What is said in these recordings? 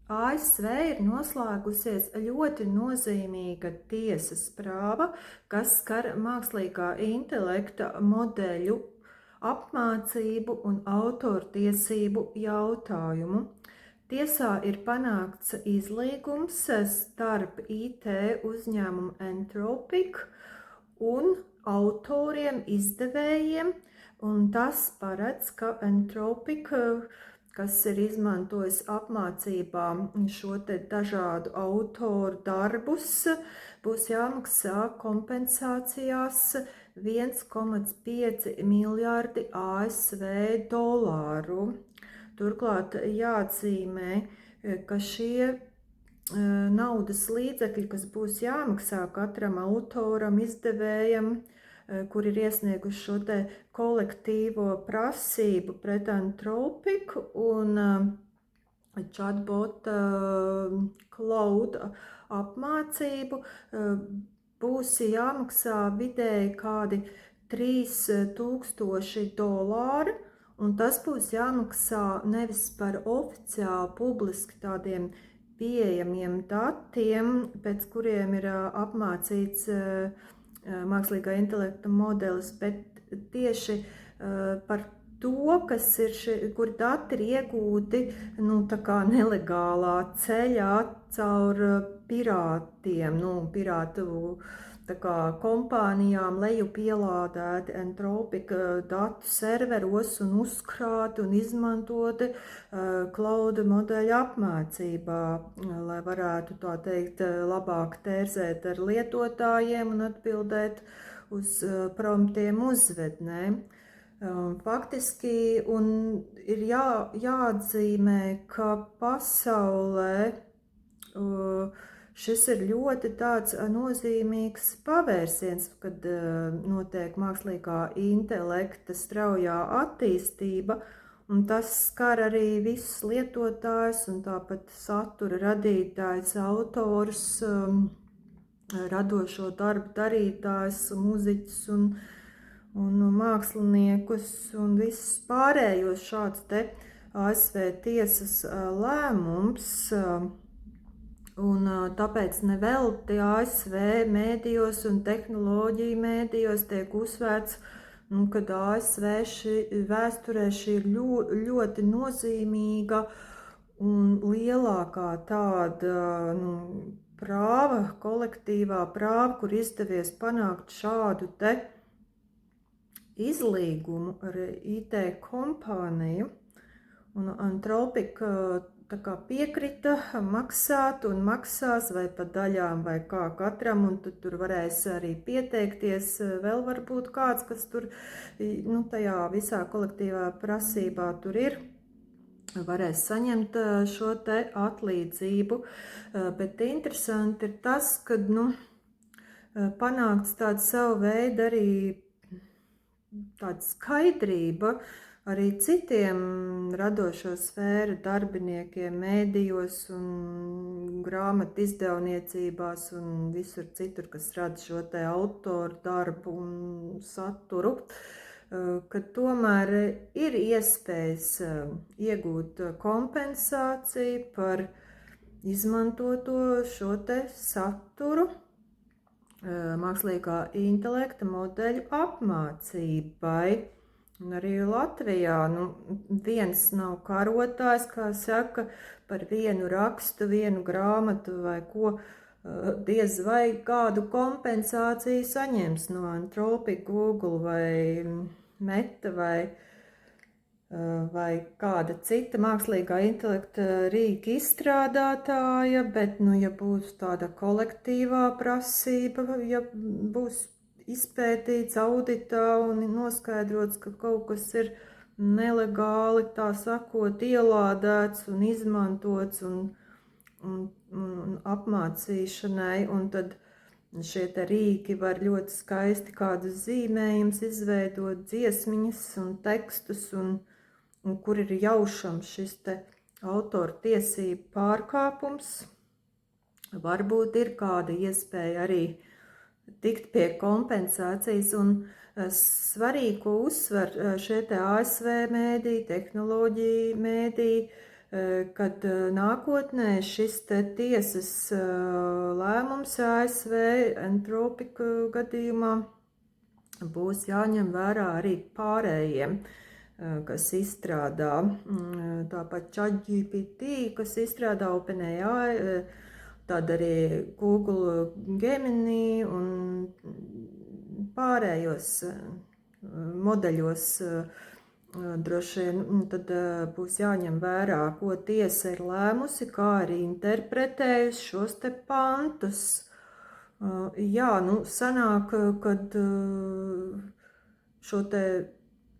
ASV ir noslēgusies ļoti nozīmīga tiesas prāva, kas skar mākslīgā intelekta modeļu apmācību un autortiesību jautājumu. Tiesā ir panākts izlīgums starp IT uzņēmumu Anthropic un autoriem, izdevējiem, un tas paredz, ka Anthropic, kas ir izmantojis apmācībā šo te dažādu autoru darbus, būs jāmaksā kompensācijās 1,5 miljārdi ASV dolāru. Turklāt jāatzīmē, ka šie naudas līdzekļi, kas būs jāmaksā katram autoram, izdevējam, kur ir iesnieguši šo te kolektīvo prasību pret Anthropic un chatbot cloud apmācību, būs jāmaksā vidēji kādi $3000, un tas būs jāmaksā nevis par oficiāli publiski tādiem pieejamiem datiem, pēc kuriem ir apmācīts mākslīgā intelekta modelis, bet tieši par to, kur dati ir iegūti tā kā nelegālā ceļā caur pirātiem, pirātu tā kā kompānijām lejupielādēti Anthropic datu serveros un uzkrāti un izmantoti cloud modeļu apmācībā, lai varētu, tā teikt, labāk tērzēt ar lietotājiem un atbildēt uz promptiem uzvednēm. Faktiski un ir jāatzīmē, ka pasaulē šis ir ļoti tāds nozīmīgs pavērsiens, kad notiek mākslīgā intelekta straujā attīstība, un tas skar arī visus lietotājus un tāpat satura radītājus, autors, radošo darbu darītājus, muziķus un māksliniekus un visus pārējos. Šāds te ASV tiesas lēmums. Un tāpēc nevelti ASV mēdījos un tehnoloģiju mēdījos tiek uzsvērts, kad ASV vēsturē šī ir ļoti nozīmīga un lielākā tāda prāva, kolektīvā prāva, kur izdevies panākt šādu te izlīgumu ar IT kompāniju. Un Anthropic tā kā piekrita maksāt un maksās vai pa daļām vai kā katram, un tur varēs arī pieteikties vēl varbūt kāds, kas tur tajā visā kolektīvā prasībā tur ir, varēs saņemt šo te atlīdzību. Bet interesanti ir tas, kad panākts tāds savu veidu arī tāda skaidrība arī citiem radošo sfēru darbiniekiem, mēdījos un grāmatu izdevniecībās un visur citur, kas rada šo te autoru darbu un saturu, ka tomēr ir iespējas iegūt kompensāciju par izmantoto šo te saturu mākslīgā intelekta modeļu apmācībai. Un arī Latvijā viens nav karotājs, kā saka, par vienu rakstu, vienu grāmatu vai ko, diez vai kādu kompensāciju saņems no Anthropic, Google vai Meta vai kāda cita mākslīgā intelekta rīka izstrādātāja, bet, ja būs tāda kolektīvā prasība, ja būs izpētīts auditā un noskaidrots, ka kaut kas ir nelegāli, tā sakot, ielādēts un izmantots un apmācīšanai, un tad šie te rīki var ļoti skaisti kādus zīmējumus izveidot, dziesmiņas un tekstus, un kur ir jaušams šis te autora tiesību pārkāpums. Varbūt ir kāda iespēja arī tikt pie kompensācijas, un svarīgi, ko uzsver šie te ASV mēdī, tehnoloģija mēdī, kad nākotnē šis te tiesas lēmums ASV Anthropic gadījumā būs jāņem vērā arī pārējiem, kas izstrādā tāpat ChatGPT, kas izstrādā OpenAI, tad arī Google Gemini un pārējos modeļos droši vien tad būs jāņem vērā, ko tiesa ir lēmusi, kā arī interpretējusi šos te pantus. Jā, sanāk, kad šo te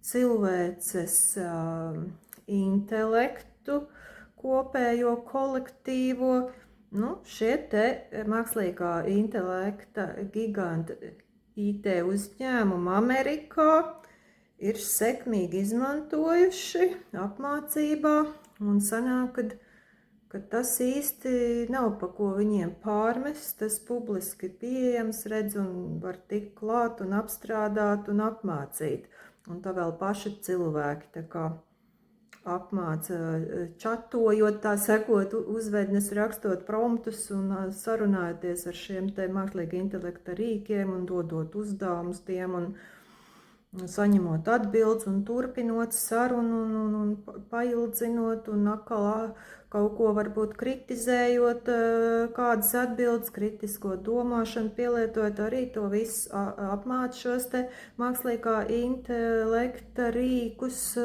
cilvēces intelektu kopējo kolektīvo, šie te mākslīgā intelekta giganta IT uzņēmumi Amerikā ir sekmīgi izmantojuši apmācībā, un sanāk, ka tas īsti nav pa ko viņiem pārmest, tas publiski pieejams, redz un var tikt klāt un apstrādāt un apmācīt. Un tā vēl paši cilvēki tā kā apmāca čatojot, tā sekot uzvednes, rakstot promptus un sarunājoties ar šiem te mākslīgi intelekta rīkiem un dodot uzdevumus tiem un saņemot atbildes un turpinot sarunu un paildzinot un atkal kaut ko varbūt kritizējot, kādas atbildes, kritisko domāšanu pielietojot, arī to visu apmāca šos te mākslīgā intelekta rīkus.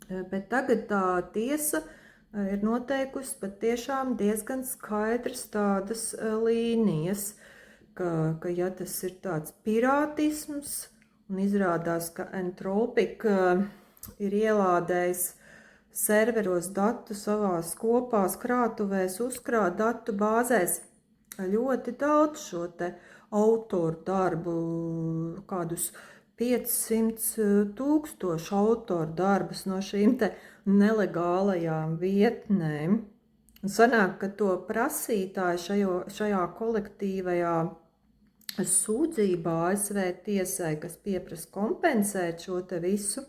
Bet tagad tā tiesa ir noteikusi patiešām diezgan skaidras tādas līnijas, ka ja tas ir tāds pirātisms, un izrādās, ka Anthropic ir ielādējis serveros datu savās kopās krātuvēs, uzkrāt datu bāzēs ļoti daudz šo te autoru darbu, kādus 500,000 autoru darbus no šīm te nelegālajām vietnēm. Un sanāk, ka to prasītāji šajā kolektīvajā sūdzībā ASV tiesai, kas pieprasa kompensēt šo te visu,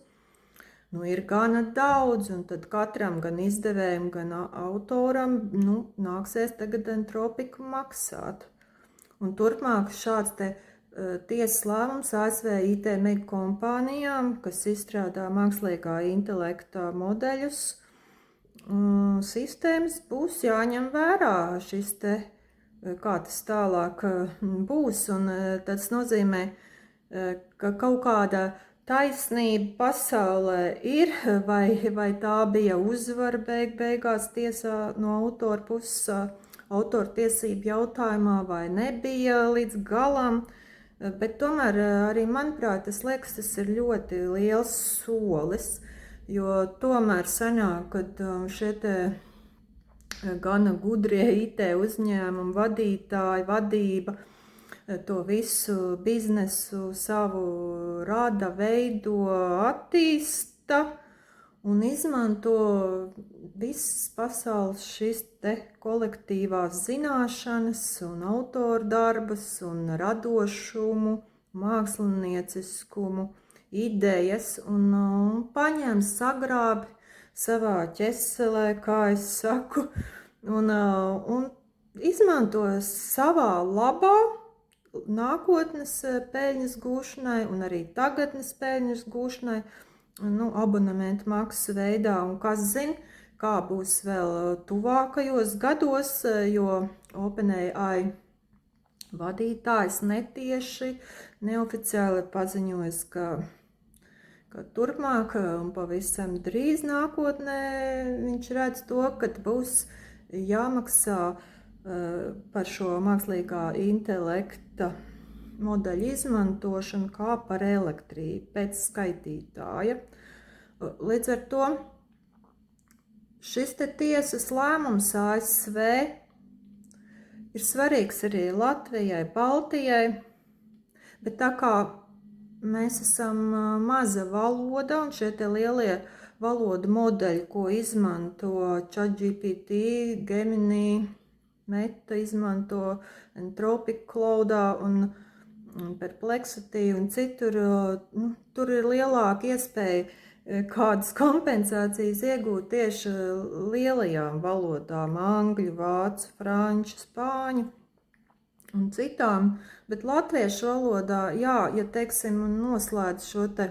ir gana daudz, un tad katram, gan izdevējam, gan autoram, nāksies tagad Anthropiku maksāt. Un turpmāk šāds te tiesas lēmums ASV IT mega kompānijām, kas izstrādā mākslīgā intelekta modeļus, sistēmas būs jāņem vērā šis te kā tas tālāk būs, un tas nozīmē, ka kaut kāda taisnība pasaulē ir, vai tā bija uzvara beigās tiesā no autora puses autortiesību jautājumā, vai nebija līdz galam, bet tomēr arī, manuprāt, tas ir ļoti liels solis, jo tomēr sanāk, kad šie te gana gudrie IT uzņēmumu vadītāji, vadība, to visu biznesu savu rada, veido, attīsta un izmanto visas pasaules šīs te kolektīvās zināšanas un autoru darbus un radošumu, mākslinieciskumu, idejas un paņem, sagrābi savā ķeselē, kā es saku, un izmanto savā labā nākotnes peļņas gūšanai un arī tagadnes peļņas gūšanai, abonementu maksas veidā, un kas zina, kā būs vēl tuvākajos gados, jo OpenAI vadītājs netieši, neoficiāli ir paziņojis, ka turpmāk un pavisam drīz nākotnē viņš redz to, ka būs jāmaksā par šo mākslīgā intelekta modeļu izmantošanu kā par elektrību pēc skaitītāja. Līdz ar to šis te tiesas lēmums ASV ir svarīgs arī Latvijai, Baltijai, bet tā kā mēs esam maza valoda, un šie te lielie valodu modeļi, ko izmanto ChatGPT, Gemini, Meta izmanto Anthropic Cloudā un Perplexity un citur, tur ir lielāka iespēja kādas kompensācijas iegūt tieši lielajām valodām, angļu, vācu, franču, spāņu un citām, bet latviešu valodā, jā, ja teiksim, noslēdz šo te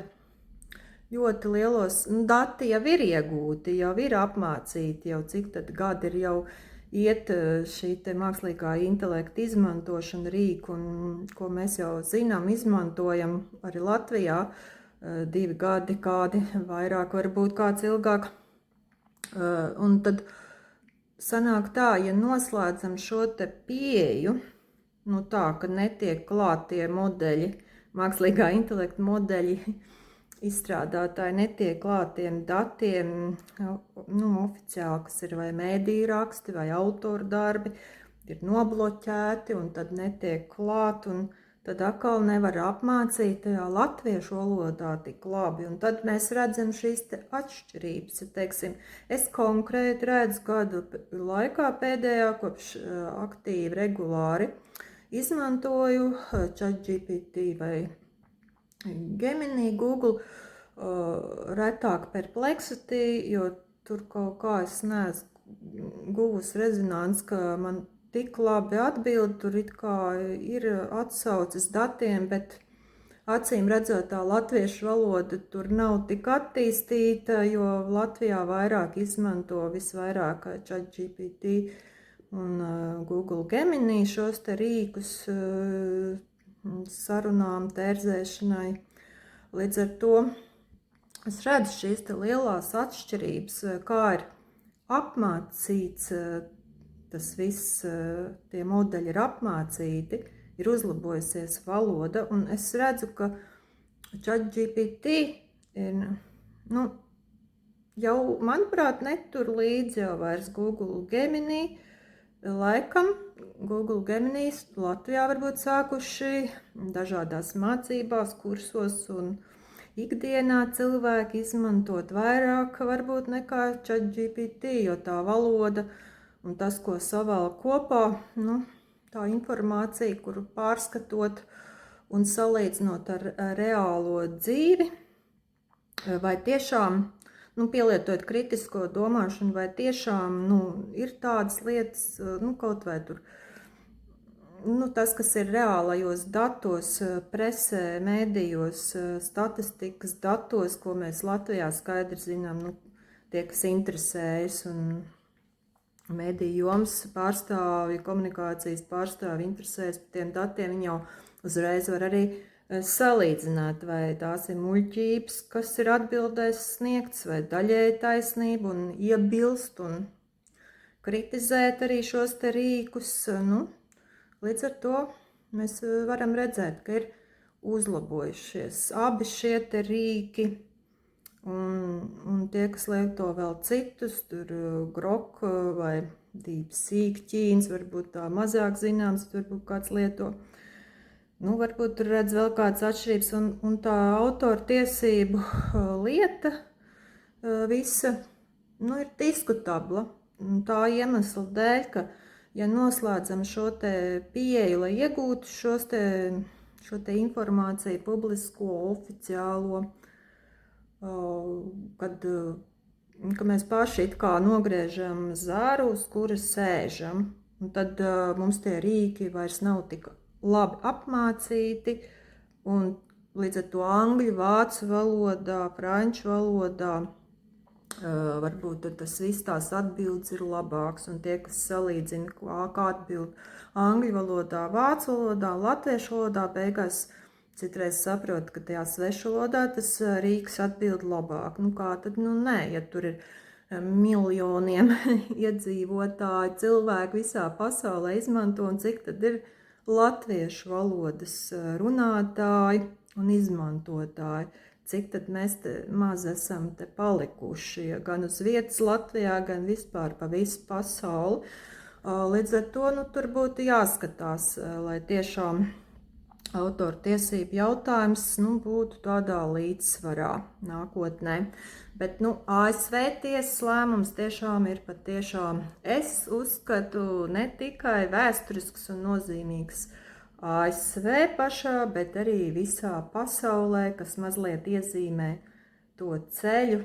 ļoti lielos dati jau ir iegūti, jau ir apmācīti, jau cik tad gadi ir jau iet šī te mākslīgā intelekta izmantošana rīku, un ko mēs jau zinām, izmantojam arī Latvijā, 2 gadi, kādi vairāk, varbūt kāds ilgāk. Un tad sanāk tā, ja noslēdzam šo te pieeju, nu tā, ka netiek klātie modeļi, mākslīgā intelekta modeļi, izstrādātāji netiek klātiem datiem, oficiāli, kas ir vai mēdīju raksti, vai autoru darbi, ir nobloķēti, un tad netiek klāt, un tad atkal nevar apmācīt tajā latviešu valodā tik labi, un tad mēs redzam šīs te atšķirības. Ja, teiksim, es konkrēti redzu gadu laikā pēdējā, kopš aktīvi, regulāri izmantoju ChatGPT vai Gemini, Google, retāk Perplexity, jo tur kaut kā es neesmu guvusi rezonanci, ka man tik labi atbild, tur it kā ir atsauces datiem, bet acīm redzot tā latviešu valoda tur nav tik attīstīta, jo Latvijā vairāk izmanto visvairāk ChatGPT un Google Gemini šos te rīkus sarunām, tērzēšanai. Līdz ar to es redzu šīs te lielās atšķirības, kā ir apmācīts tas viss, tie modeļi ir apmācīti, ir uzlabojusies valoda, un es redzu, ka ChatGPT ir, jau, manuprāt, netur līdzi jau vairs Google Gemini. Laikam Google Geminīs Latvijā varbūt sākuši dažādās mācībās, kursos un ikdienā cilvēki izmantot vairāk varbūt nekā ChatGPT, jo tā valoda un tas, ko savēl kopā, tā informācija, kuru pārskatot un salīdzinot ar reālo dzīvi, vai tiešām pielietojot kritisko domāšanu, vai tiešām ir tādas lietas, kaut vai tur, tas, kas ir reālajos datos, presē, mēdījos, statistikas datos, ko mēs Latvijā skaidri zinām, tie, kas interesējas un mēdīju jomas pārstāvji, komunikācijas pārstāvji interesējas par tiem datiem, viņi jau uzreiz var arī salīdzināt, vai tās ir muļķības, kas ir atbildēs sniegts, vai daļēji taisnība, un iebilst un kritizēt arī šos te rīkus. Līdz ar to mēs varam redzēt, ka ir uzlabojušies abi šie te rīki, un tie, kas lieto vēl citus, tur Grok vai DeepSeek, Ķīnas, varbūt tā mazāk zināms, varbūt kāds lieto. Varbūt tur redz vēl kādas atšķirības, un tā autortiesību lieta visa, ir diskutabla. Tā iemesla dēļ, ka, ja noslēdzam šo te pieeju, lai iegūtu šo te informāciju publisko, oficiālo, kad mēs paši it kā nogriežam zāru, uz kura sēžam, un tad mums tie rīki vairs nav tik labi apmācīti, un līdz ar to angļu, vācu valodā, franču valodā, varbūt tas viss tās atbildes ir labāks, un tie, kas salīdzina, kā atbild angļu valodā, vācu valodā, latviešu valodā, beigās citreiz saprot, ka tajā svešu valodā tas rīks atbild labāk. Kā tad? Nē, ja tur ir miljoniem iedzīvotāji, cilvēki visā pasaulē izmanto, un cik tad ir latviešu valodas runātāji un izmantotāji, cik tad mēs te maz esam te palikuši, gan uz vietas Latvijā, gan vispār pa visu pasauli. Līdz ar to tur būtu jāskatās, lai tiešām autortiesību jautājums būtu tādā līdzsvarā nākotnē. Bet ASV tiesas lēmums tiešām ir patiešām, es uzskatu, ne tikai vēsturisks un nozīmīgs ASV pašā, bet arī visā pasaulē, kas mazliet iezīmē to ceļu,